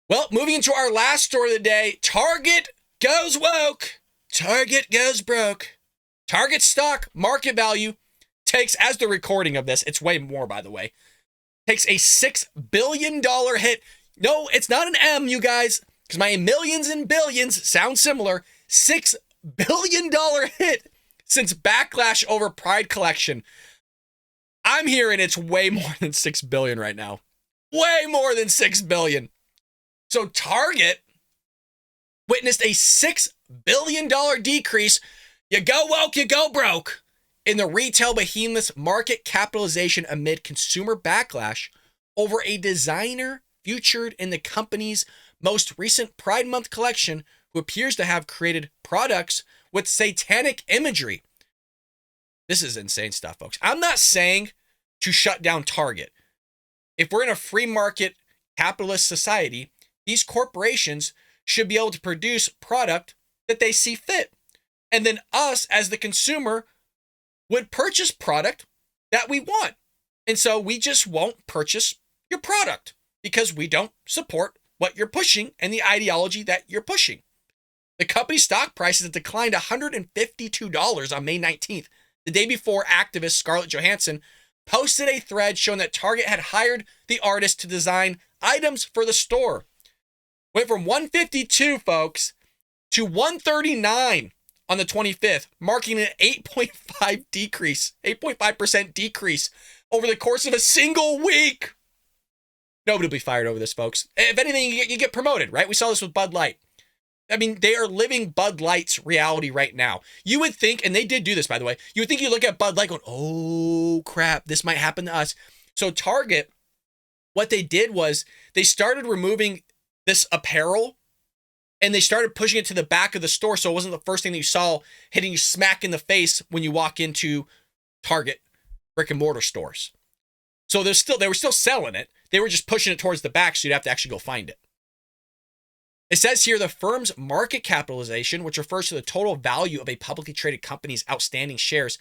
Well, moving into our last story of the day, Target goes woke. Target goes broke. Target stock market value takes, as the recording of this, it's way more, by the way, takes a $6 billion hit. No, it's not an M, you guys, because my millions and billions sound similar. $6 billion hit since backlash over Pride collection. I'm hearing it's way more than $6 billion right now. Way more than $6 billion. So Target witnessed a $6 billion decrease. You go woke, you go broke. In the retail behemoth's market capitalization amid consumer backlash over a designer featured in the company's most recent Pride Month collection who appears to have created products with satanic imagery. This is insane stuff, folks. I'm not saying to shut down Target. If we're in a free market capitalist society, these corporations should be able to produce product that they see fit. And then us as the consumer would purchase product that we want. And so we just won't purchase your product because we don't support what you're pushing and the ideology that you're pushing. The company's stock prices have declined $152 on May 19th, the day before activist Scarlett Johansson posted a thread showing that Target had hired the artist to design items for the store. Went from 152, folks, to 139 on the 25th, marking an 8.5% decrease over the course of a single week. Nobody will be fired over this, folks. If anything, you get promoted, right? We saw this with Bud Light. I mean, they are living Bud Light's reality right now. You would think, and they did do this, by the way, you would think you look at Bud Light going, oh, crap, this might happen to us. So Target, what they did was they started removing this apparel and they started pushing it to the back of the store so it wasn't the first thing that you saw hitting you smack in the face when you walk into Target brick and mortar stores. So they were still selling it. They were just pushing it towards the back so you'd have to actually go find it. It says here the firm's market capitalization, which refers to the total value of a publicly traded company's outstanding shares,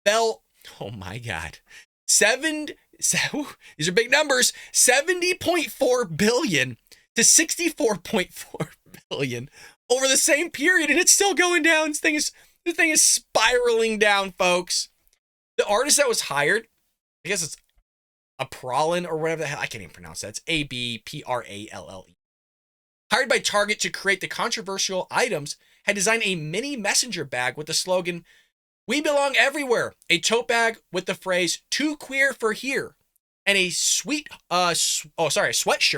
fell, oh my God, these are big numbers, $70.4 billion to $64.4 billion over the same period, and it's still going down. The thing is spiraling down, folks. The artist that was hired, I guess it's Apralin or whatever the hell, I can't even pronounce that. It's Abpralle. Hired by Target to create the controversial items, had designed a mini messenger bag with the slogan, "We belong everywhere," a tote bag with the phrase, "Too queer for here," and a sweatshirt. I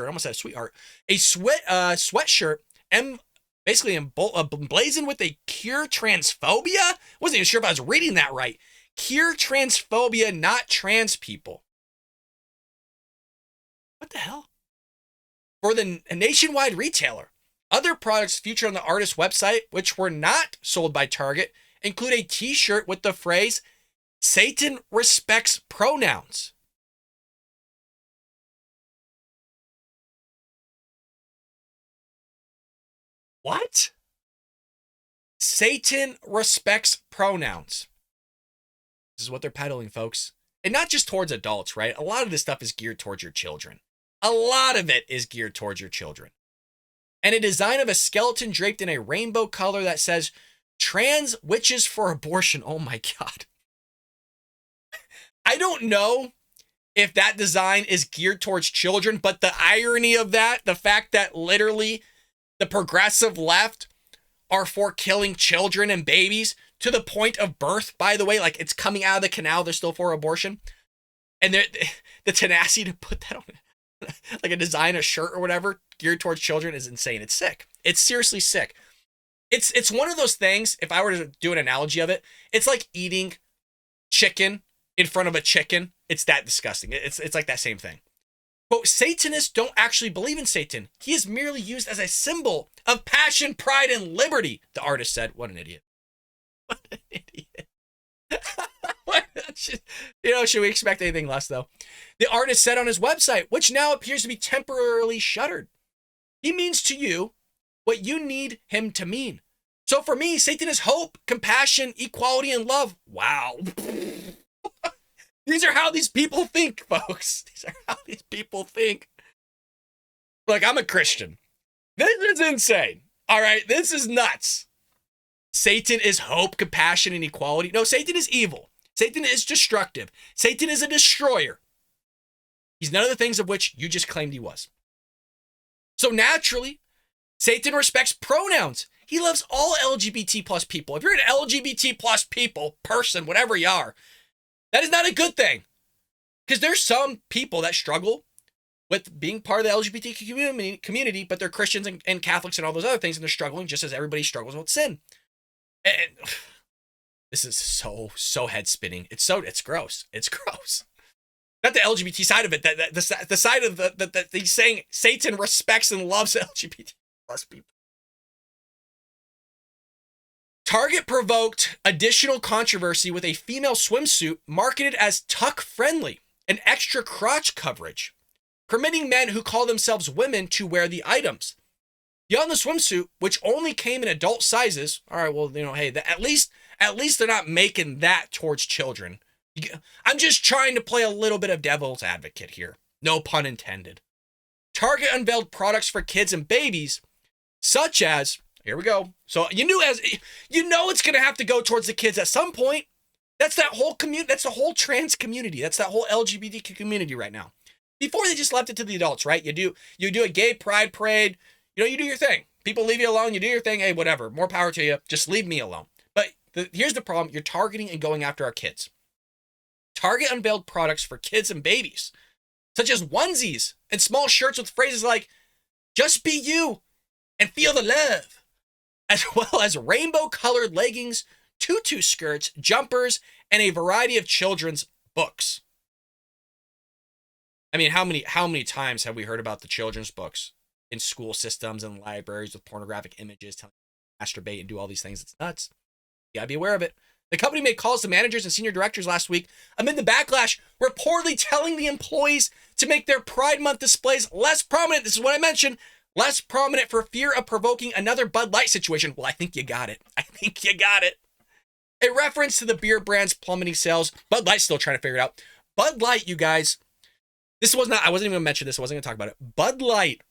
almost said sweetheart. A sweatshirt, basically emblazoned with a cure transphobia. Wasn't even sure if I was reading that right. Cure transphobia, not trans people. What the hell? For the nationwide retailer. Other products featured on the artist's website, which were not sold by Target, include a t-shirt with the phrase, "Satan respects pronouns." What? Satan respects pronouns. This is what they're peddling, folks. And not just towards adults, right? A lot of this stuff is geared towards your children. A lot of it is geared towards your children. And a design of a skeleton draped in a rainbow color that says, "Trans witches for abortion." Oh my God. I don't know if that design is geared towards children, but the irony of that, the fact that literally the progressive left are for killing children and babies to the point of birth, by the way, like it's coming out of the canal, they're still for abortion. And the tenacity to put that on like a design, a shirt or whatever geared towards children is insane. It's sick. It's seriously sick. It's one of those things, if I were to do an analogy of it, it's like eating chicken in front of a chicken. It's that disgusting. It's like that same thing. Quote, "Satanists don't actually believe in Satan. He is merely used as a symbol of passion, pride, and liberty," the artist said. What an idiot. What an idiot. Should we expect anything less, though? The artist said on his website, which now appears to be temporarily shuttered, "He means to you what you need him to mean. So for me, Satan is hope, compassion, equality, and love." Wow. These are how these people think, folks. These are how these people think. Look, I'm a Christian. This is insane. All right, this is nuts. Satan is hope, compassion, and equality. No, Satan is evil. Satan is destructive. Satan is a destroyer. He's none of the things of which you just claimed he was. So naturally, Satan respects pronouns. He loves all LGBT plus people. If you're an LGBT plus person, whatever you are, that is not a good thing. Because there's some people that struggle with being part of the LGBT community, but they're Christians and Catholics and all those other things, and they're struggling just as everybody struggles with sin. And this is so head spinning. It's gross. It's gross. Not the LGBT side of it. The side of that he's saying Satan respects and loves LGBT plus people. Target provoked additional controversy with a female swimsuit marketed as tuck friendly and extra crotch coverage, permitting men who call themselves women to wear the items. Beyond the swimsuit, which only came in adult sizes, all right, well, hey, at least they're not making that towards children. I'm just trying to play a little bit of devil's advocate here. No pun intended. Target unveiled products for kids and babies, such as, here we go. So it's going to have to go towards the kids at some point. That's that whole community. That's the whole trans community. That's that whole LGBT community right now. Before they just left it to the adults, right? You do a gay pride parade. You do your thing. People leave you alone. You do your thing. Hey, whatever. More power to you. Just leave me alone. But here's the problem. You're targeting and going after our kids. Target unveiled products for kids and babies, such as onesies and small shirts with phrases like, just be you and feel the love, as well as rainbow-colored leggings, tutu skirts, jumpers, and a variety of children's books. I mean, how many times have we heard about the children's books in school systems and libraries with pornographic images telling you to masturbate and do all these things? It's nuts. You gotta be aware of it. The company made calls to managers and senior directors last week amid the backlash, reportedly telling the employees to make their Pride Month displays less prominent. This is what I mentioned. Less prominent for fear of provoking another Bud Light situation. Well, I think you got it. A reference to the beer brand's plummeting sales. Bud Light's still trying to figure it out. Bud Light, you guys, I wasn't even going to mention this. I wasn't going to talk about it. Bud Light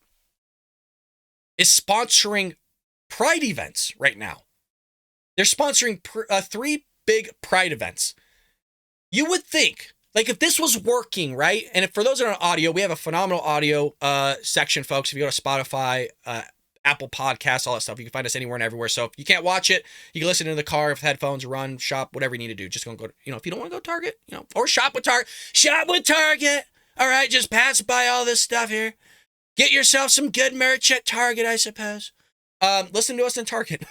is sponsoring Pride events right now. They're sponsoring 3 big Pride events. You would think, like, if this was working, right? And if, for those that are on audio, we have a phenomenal audio section, folks. If you go to Spotify, Apple Podcasts, all that stuff, you can find us anywhere and everywhere. So if you can't watch it, you can listen in the car, with headphones, run, shop, whatever you need to do. Just go, if you don't want to go Target, or shop with Target. Shop with Target. All right, just pass by all this stuff here. Get yourself some good merch at Target, I suppose. Listen to us in Target.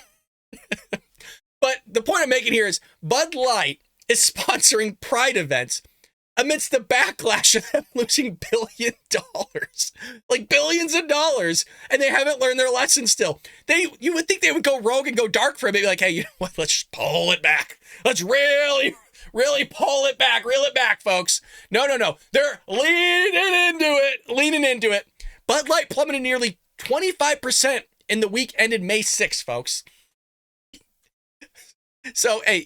But the point I'm making here is Bud Light is sponsoring Pride events amidst the backlash of them losing $billions, like billions of dollars, and they haven't learned their lesson still. You would think they would go rogue and go dark for a bit, be like, hey, you know what? Let's pull it back. Let's really pull it back. Reel it back, folks. No. They're leaning into it. Bud Light plummeted nearly 25% in the week ended May 6th, folks. So, hey,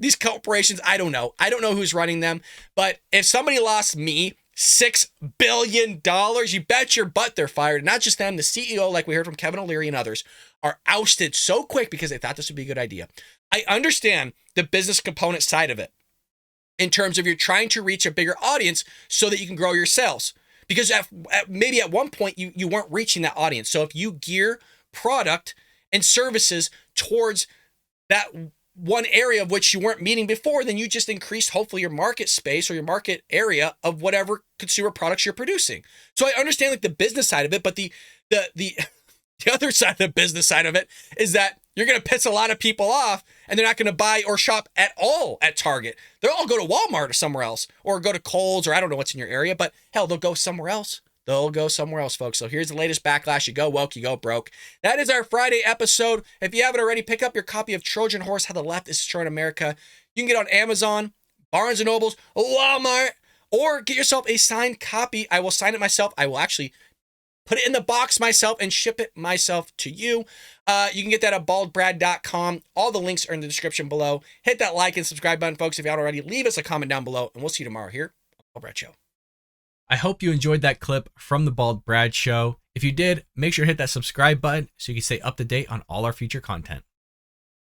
these corporations, I don't know. I don't know who's running them. But if somebody lost me $6 billion, you bet your butt they're fired. Not just them, the CEO, like we heard from Kevin O'Leary and others, are ousted so quick because they thought this would be a good idea. I understand the business component side of it in terms of you're trying to reach a bigger audience so that you can grow your sales. Because maybe at one point you weren't reaching that audience. So if you gear product and services towards that one area of which you weren't meeting before, then you just increased hopefully your market space or your market area of whatever consumer products you're producing. So I understand like the business side of it, but the other side of the business side of it is that you're going to piss a lot of people off and they're not going to buy or shop at all at Target. They'll all go to Walmart or somewhere else, or go to Kohl's, or I don't know what's in your area, but hell, they'll go somewhere else. They'll go somewhere else, folks. So here's the latest backlash. You go woke, you go broke. That is our Friday episode. If you haven't already, pick up your copy of Trojan Horse, How the Left is Destroying America. You can get it on Amazon, Barnes & Nobles, Walmart, or get yourself a signed copy. I will sign it myself. I will actually put it in the box myself and ship it myself to you. You can get that at baldbrad.com. All the links are in the description below. Hit that like and subscribe button, folks, if you haven't already. Leave us a comment down below, and we'll see you tomorrow here on the Bald Brad Show. I hope you enjoyed that clip from the Bald Brad Show. If you did, make sure to hit that subscribe button so you can stay up to date on all our future content.